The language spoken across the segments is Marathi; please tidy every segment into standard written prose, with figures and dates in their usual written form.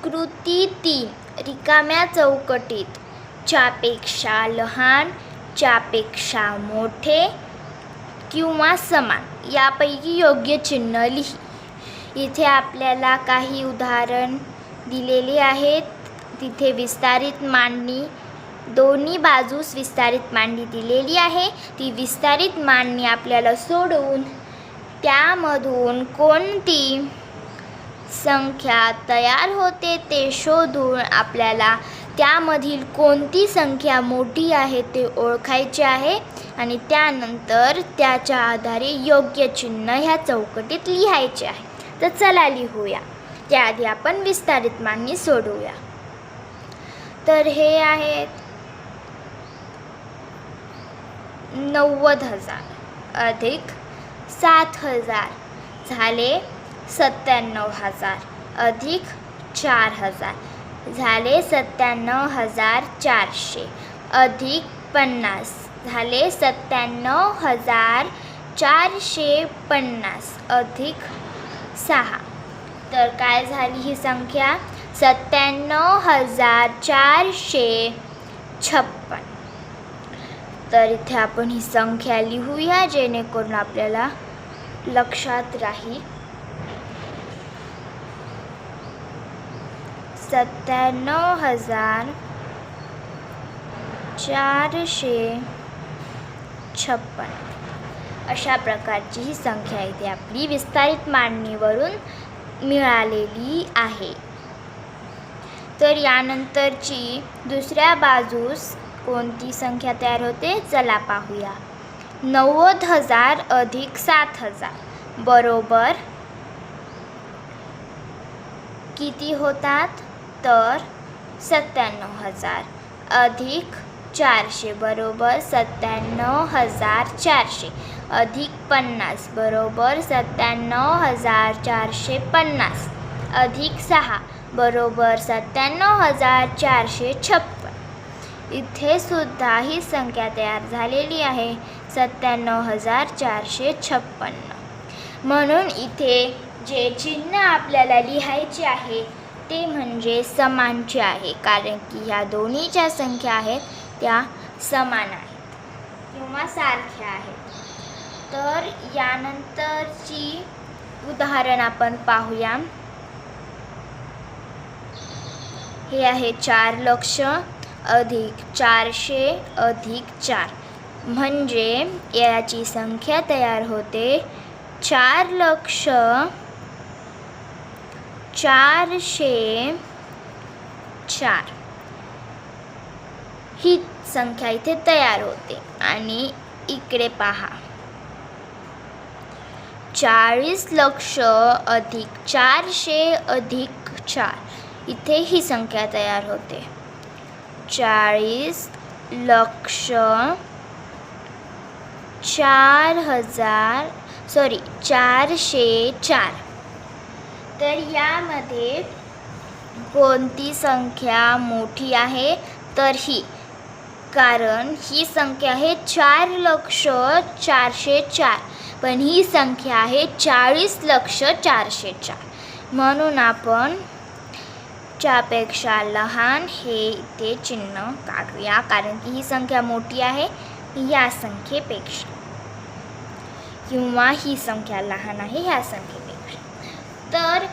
कृती 3 रिकाम्या चौकटीत च्यापेक्षा लहान, च्यापेक्षा मोठे किंवा समान यापैकी योग्य चिन्ह लिही. इथे आपल्याला काही उदाहरण दिलेली आहेत. तिथे विस्तारित मांडणी, दोन्ही बाजूस विस्तारित मांडणी दिलेली आहे. ती विस्तारित मांडणी आपल्याला सोडवून त्यामधून कोणती संख्या तयार होते ते शोधून आपल्याला त्यामधील कोणती संख्या मोठी आहे ते ओळखायचे आहे आणि त्यानंतर त्याच्या आधारे योग्य चिन्ह ह्या चौकटीत लिहायचे आहे. तर चला लिहूया. त्याआधी आपण विस्तारित मांडणी सोडवूया. तर हे आहेत 90,000 अधिक 7,000 झाले 97,000 अधिक 4,000 झाले 97,400 अधिक 50 झाले 97,450 अधिक 6. तर काय झाली ही संख्या? 97,456. तर इथे आपण ही संख्या लिहूया जेणेकरून आपल्याला लक्षात राहील. 97,456 अशा प्रकारची ही संख्या इथे आपली विस्तारित मांडणीवरून मिळालेली आहे. तर यानंतरची दुसऱ्या बाजूस कोणती संख्या तयार होते चला पाहूया. 90,000 अधिक 7,000 बरोबर किती होतात? तर 97,000 अधिक 400 बरोबर 97,400 अधिक 50 बरोबर 97,450 अधिक 6 बरोबर 97,456. इथे सुद्धा ही संख्या तयार झालेली आहे 97,456. म्हणून इथे जे चिन्ह आपल्याला लिहायचे आहे ते म्हणजे समानचे आहे, कारण की ह्या दोन्हीच्या संख्या आहेत त्या समान आहेत किंवा सारख्या आहेत. तर यानंतरची उदाहरण आपण पाहूया. हे आहे 4 लक्ष अधिक 400 अधिक 4 म्हणजे याची संख्या तयार होते 4,404. ही संख्या इथे तयार होते. आणि इकडे पहा 40 लक्ष अधिक 400 अधिक 4 इथे ही संख्या तयार होते 40 लक्ष 404. तर यामध्ये कोणती संख्या मोठी आहे? तर ही, कारण ही संख्या आहे 4,04,004 पण ही संख्या आहे 40,04,004. म्हणून आपण च्यापेक्षा लहान हे इथे चिन्ह काढूया, कारण की ही संख्या मोठी आहे या संख्येपेक्षा किंवा ही संख्या लहान आहे ह्या संख्येपेक्षा. तर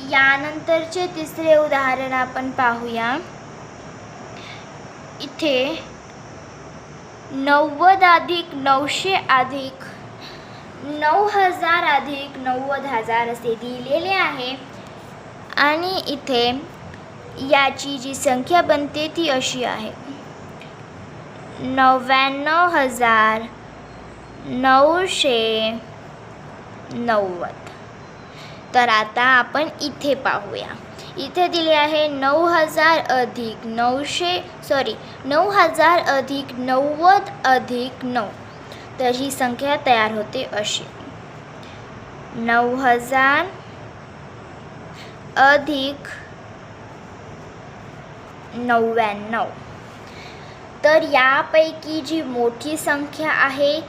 यानंतरचे तिसरे उदाहरण आपण पाहूया. इथे 90 अधिक 900 अधिक 9,000 अधिक 90,000 असे दिलेले आहे आणि इथे याची जी संख्या बनते ती अशी आहे 99,990. तर आता आपण इथे पाहूया. इथे दिले आहे 9,000 अधिक 9,000 अधिक 90 अधिक 9. तर ही संख्या तयार होते अशी 9,000 अधिक 99. तर यापैकी जी मोठी संख्या आहे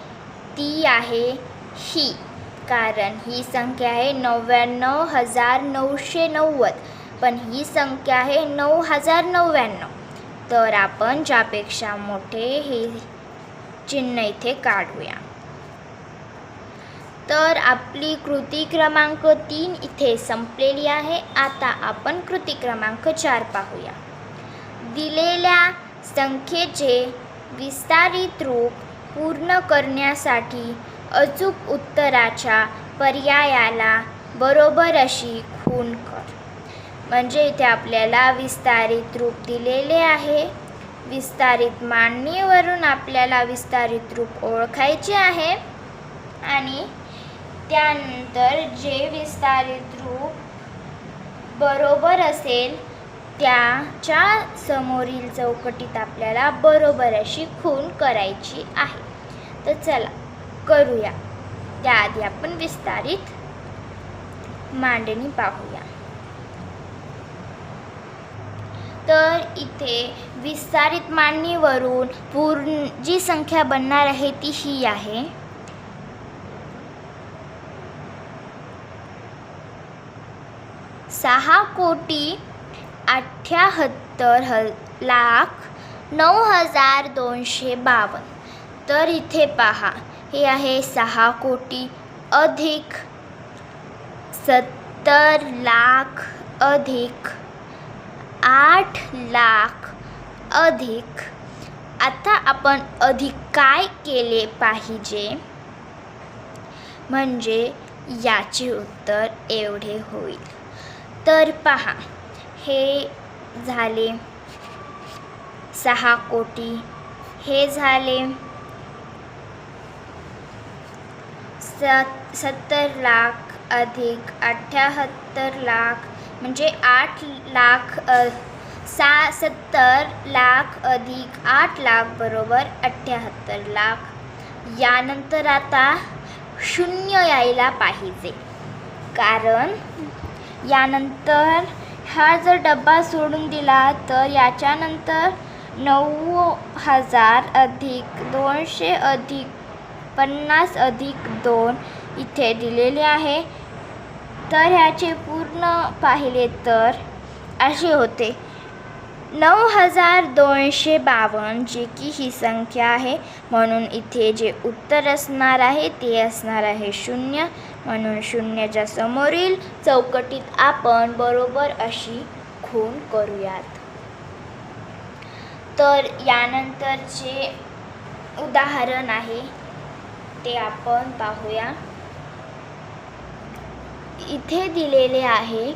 ती आहे ही, कारण ही संख्या आहे 99,990 पण ही संख्या आहे 9099. तर आपण ज्यापेक्षा मोठे हे चिन्ह इथे काढूया. तर आपली कृती क्रमांक 3 इथे संपलेली आहे. आता आपण कृती क्रमांक 4 पाहूया. दिलेल्या संख्येचे विस्तारित रूप पूर्ण करण्यासाठी अचूक उत्तराच्या पर्यायाला बरोबर अशी खूण कर. म्हणजे इथे आपल्याला विस्तारित रूप दिलेले आहे. विस्तारित मांडणीवरून आपल्याला विस्तारित रूप ओळखायचे आहे आणि त्यानंतर जे विस्तारित रूप बरोबर असेल त्याच्या समोरील चौकटीत आपल्याला बरोबर अशी खूण करायची आहे. तर चला करूया. त्याआधी आपण विस्तारित मांडणी पाहूया. तर इथे विस्तारित मांडणीवरून पूर्ण जी संख्या बनणार आहे ती ही आहे. 6,78,09,252. तर इथे पहा, हे आहे 6 कोटी अधिक 70 लाख अधिक 8 लाख अधिक. आता आपण अधिक काय केले पाहिजे म्हणजे याचे उत्तर एवढे होईल. तर पहा, हे झाले 6 कोटी, हे झाले 70 लाख अधिक 78 लाख म्हणजे 8 लाख 70 लाख अधिक 8 लाख बरोबर 78 लाख. यानंतर आता शून्य यायला पाहिजे, कारण यानंतर हा जर डब्बा सोडून दिला तर याच्यानंतर 9,000 अधिक 200 अधिक 50 अधिक 2 इथे दिलेले आहे. तर ह्याचे पूर्ण पाहिले तर असे होते 9,252, जे की ही संख्या आहे. म्हणून इथे जे उत्तर असणार आहे ते असणार आहे 0. म्हणून 0च्या समोरील चौकटीत आपण बरोबर अशी खूण करूयात. तर यानंतरचे उदाहरण आहे ते आपण पाहूया. इथे दिलेले आहे,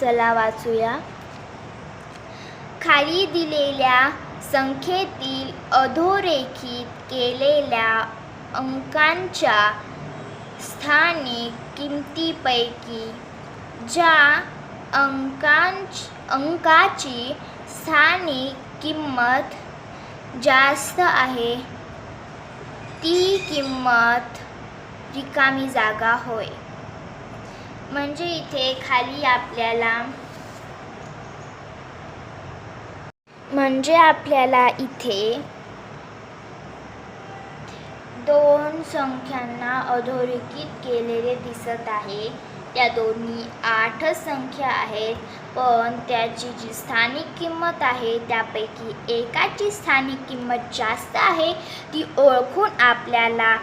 चला वाचूया. खाली दिलेल्या संख्येतील अधोरेखित केलेल्या अंकांच्या स्थानिक किमतीपैकी ज्या अंकाची स्थानिक किंमत जास्त आहे ती किंमत रिकामी जागा होय. म्हणजे इथे खाली आपल्याला इथे दोन संख्यांना अधोरेखित केलेले दिसत आहे. त्या दोन्ही 8 संख्या आहेत, पण त्याची जी स्थानिक किंमत आहे त्यापैकी एकाची स्थानिक किंमत जास्त आहे. ती ओळखून आपल्याला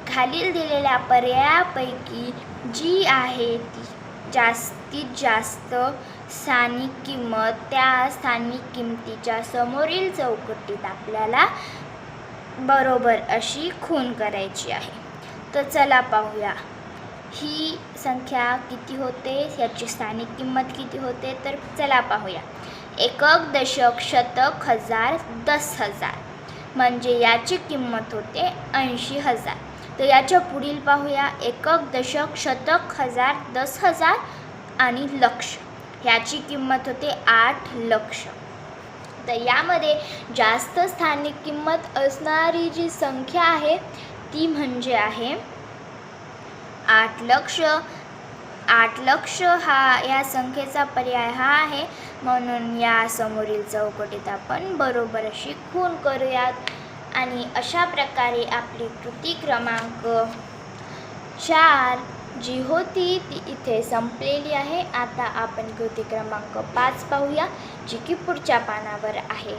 खालील दिलेल्या पर्यायापैकी जी आहे ती जास्तीत जास्त स्थानिक किंमत त्या स्थानिक किंमतीच्या समोरील चौकटीत आपल्याला बरोबर अशी खूण करायची आहे. तर चला पाहूया, ही संख्या किती होते, याची स्थानिक किंमत किती होते. तर चला पाहूया. एकक, दशक, शतक, हजार, 10,000 म्हणजे याची किंमत होते 80,000. तर याच्या पुढील पाहूया. एकक, दशक, शतक, हजार, 10,000 आणि लक्ष. ह्याची किंमत होते 8 लक्ष. तर यामध्ये जास्त स्थानिक किंमत असणारी जी संख्या आहे ती म्हणजे आहे 8 लक्ष. 8 लक्ष या संख्येचा पर्याय हा आहे. म्हणून या समोरील चौकटीत आपण बरोबर अशी खूण करूयात. आणि अशा प्रकारे आपली कृती क्रमांक 4 जी होती ती इथे संपलेली आहे. आता आपण कृती क्रमांक 5 पाहूया, जी की पुढच्या पानावर आहे.